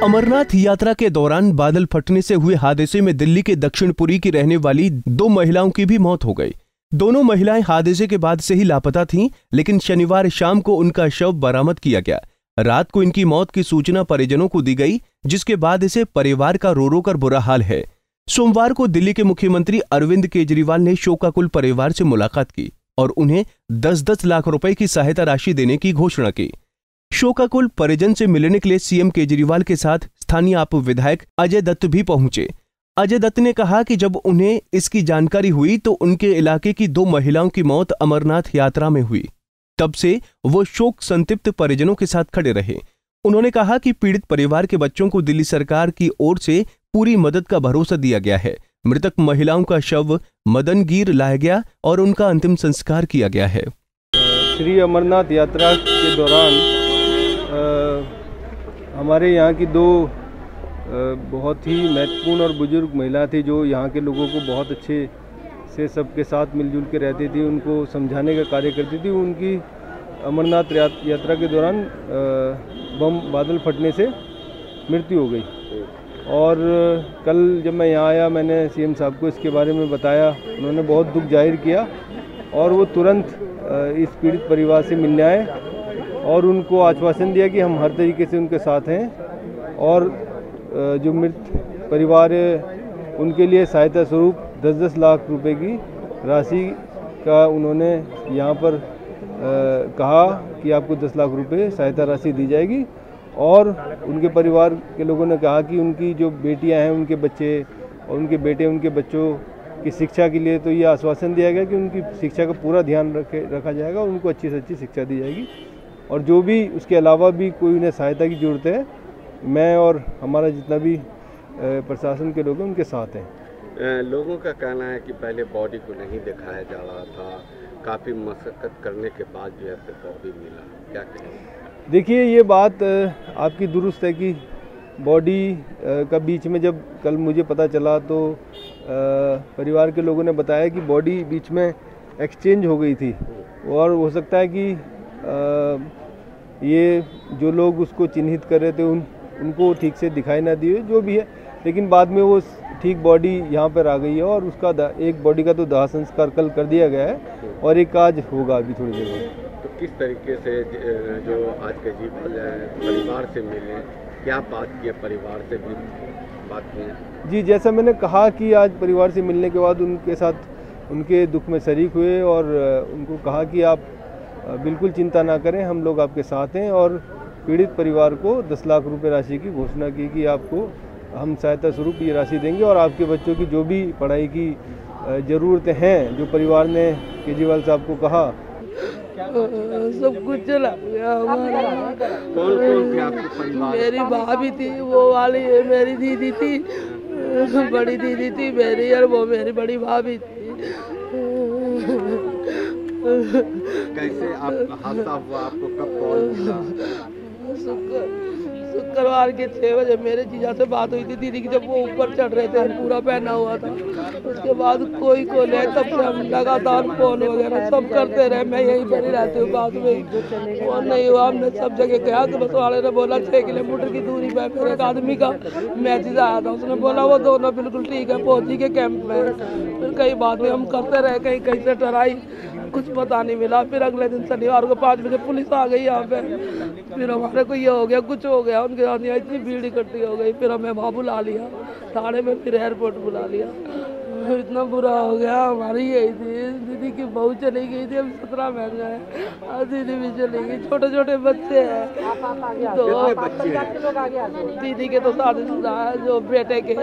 अमरनाथ यात्रा के दौरान बादल फटने से हुए हादसे में दिल्ली के दक्षिणपुरी की रहने वाली 2 महिलाओं की भी मौत हो गई। दोनों महिलाएं हादसे के बाद से ही लापता थीं, लेकिन शनिवार शाम को उनका शव बरामद किया गया। रात को इनकी मौत की सूचना परिजनों को दी गई, जिसके बाद इसे परिवार का रो रो कर बुरा हाल है। सोमवार को दिल्ली के मुख्यमंत्री अरविंद केजरीवाल ने शोकाकुल परिवार से मुलाकात की और उन्हें 10-10 लाख रुपए की सहायता राशि देने की घोषणा की। शोकाकुल परिजन से मिलने के लिए सीएम केजरीवाल के साथ स्थानीय आप विधायक अजय दत्त भी पहुंचे। अजय दत्त ने कहा कि जब उन्हें इसकी जानकारी हुई तो उनके इलाके की 2 महिलाओं की मौत अमरनाथ यात्रा में हुई। तब से वो शोक संतप्त परिजनों के साथ खड़े रहे। उन्होंने कहा कि पीड़ित परिवार के बच्चों को दिल्ली सरकार की ओर से पूरी मदद का भरोसा दिया गया है। मृतक महिलाओं का शव मदनगीर लाया गया और उनका अंतिम संस्कार किया गया है। श्री अमरनाथ यात्रा के दौरान हमारे यहाँ की 2 बहुत ही महत्वपूर्ण और बुजुर्ग महिला थी, जो यहाँ के लोगों को बहुत अच्छे से सबके साथ मिलजुल के रहती थी, उनको समझाने का कार्य करती थी। उनकी अमरनाथ यात्रा के दौरान बम बादल फटने से मृत्यु हो गई। और कल जब मैं यहाँ आया, मैंने सीएम साहब को इसके बारे में बताया। उन्होंने बहुत दुख जाहिर किया और वो तुरंत इस पीड़ित परिवार से मिलने आए और उनको आश्वासन दिया कि हम हर तरीके से उनके साथ हैं और जो मृत परिवार है उनके लिए सहायता स्वरूप 10-10 लाख रुपए की राशि का उन्होंने यहाँ पर कहा कि आपको 10 लाख रुपए सहायता राशि दी जाएगी। और उनके परिवार के लोगों ने कहा कि उनकी जो बेटियां हैं, उनके बच्चे और उनके बेटे, उनके बच्चों की शिक्षा के लिए तो ये आश्वासन दिया गया कि उनकी शिक्षा का पूरा ध्यान रखा जाएगा और उनको अच्छी से अच्छी शिक्षा दी जाएगी। और जो भी उसके अलावा भी कोई उन्हें सहायता की ज़रूरत है, मैं और हमारा जितना भी प्रशासन के लोग हैं उनके साथ हैं। लोगों का कहना है कि पहले बॉडी को नहीं दिखाया जा रहा था, काफ़ी मशक्क़त करने के बाद जो है बॉडी मिला, क्या कहेंगे? देखिए, ये बात आपकी दुरुस्त है कि बॉडी का बीच में जब कल मुझे पता चला तो परिवार के लोगों ने बताया कि बॉडी बीच में एक्सचेंज हो गई थी और हो सकता है कि ये जो लोग उसको चिन्हित कर रहे थे उनको ठीक से दिखाई ना दिए, जो भी है। लेकिन बाद में वो ठीक बॉडी यहाँ पर आ गई है और उसका एक बॉडी का तो दाह संस्कार कल कर दिया गया है और एक आज होगा अभी थोड़ी देर में। तो किस तरीके से जो आज के जी परिवार से मिले, क्या बात की, परिवार से भी बात की? जी, जैसा मैंने कहा कि आज परिवार से मिलने के बाद उनके साथ उनके दुख में शरीक हुए और उनको कहा कि आप बिल्कुल चिंता ना करें, हम लोग आपके साथ हैं। और पीड़ित परिवार को 10 लाख रुपए राशि की घोषणा की कि आपको हम सहायता स्वरूप ये राशि देंगे और आपके बच्चों की जो भी पढ़ाई की ज़रूरतें हैं, जो परिवार ने केजरीवाल साहब को कहा, सब कुछ चला गया हमारा। कौन थे आपके परिवार? मेरी भाभी थी, वो वाली मेरी दीदी थी, बड़ी दीदी थी मेरी, और वो मेरी बड़ी भाभी थी। कैसे आप हादसा हुआ, आपको कब कॉल मिला? शुक्रवार के 6 बजे मेरे जीजा से बात हुई थी दीदी की, जब वो ऊपर चढ़ रहे थे, पूरा पहना हुआ था। उसके बाद कोई को ले, तब से हम लगातार फोन वगैरह सब करते रहे। मैं यहीं पर ही रहती हूँ, बाद में फोन नहीं हुआ। हमने सब जगह गया तो बस वाले ने बोला 6 किलोमीटर की दूरी पे फिर एक आदमी का मैसेज आया था, उसने बोला वो दोनों बिल्कुल ठीक है, पहुँची के कैंप में। फिर कई बातें हम करते रहे, कहीं कहीं से डराई, कुछ पता नहीं मिला। फिर अगले दिन शनिवार को 5 बजे पुलिस आ गई यहाँ पे। फिर हमारे को ये हो गया, कुछ हो गया, उनके साथ यहाँ इतनी भीड़ इकट्ठी हो गई। फिर हमें वहाँ बुला लिया थाने में, फिर एयरपोर्ट बुला लिया। इतना बुरा हो गया। हमारी यही थी, दीदी की बहू चली गई थी, अभी 17 महीने है, और दीदी भी चली गई। छोटे छोटे बच्चे हैं, तो दीदी के तो शादीशुदा है, जो बेटे के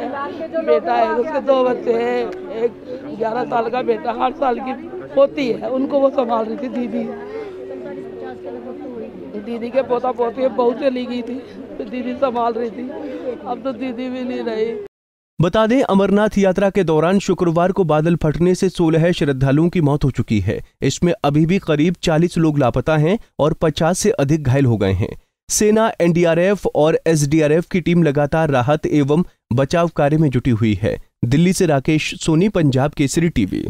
बेटा है, उसके 2 बच्चे हैं। एक 11 साल का बेटा, 8 साल की पोती है, उनको वो संभाल रही थी दीदी। दीदी के पोता पोती है, बहू चली गई थी, तो दीदी संभाल रही थी। अब तो दीदी भी नहीं रही। बता दें, अमरनाथ यात्रा के दौरान शुक्रवार को बादल फटने से 16 श्रद्धालुओं की मौत हो चुकी है। इसमें अभी भी करीब 40 लोग लापता हैं और 50 से अधिक घायल हो गए हैं। सेना, एनडीआरएफ और एसडीआरएफ की टीम लगातार राहत एवं बचाव कार्य में जुटी हुई है। दिल्ली से राकेश सोनी, पंजाब केसरी टीवी।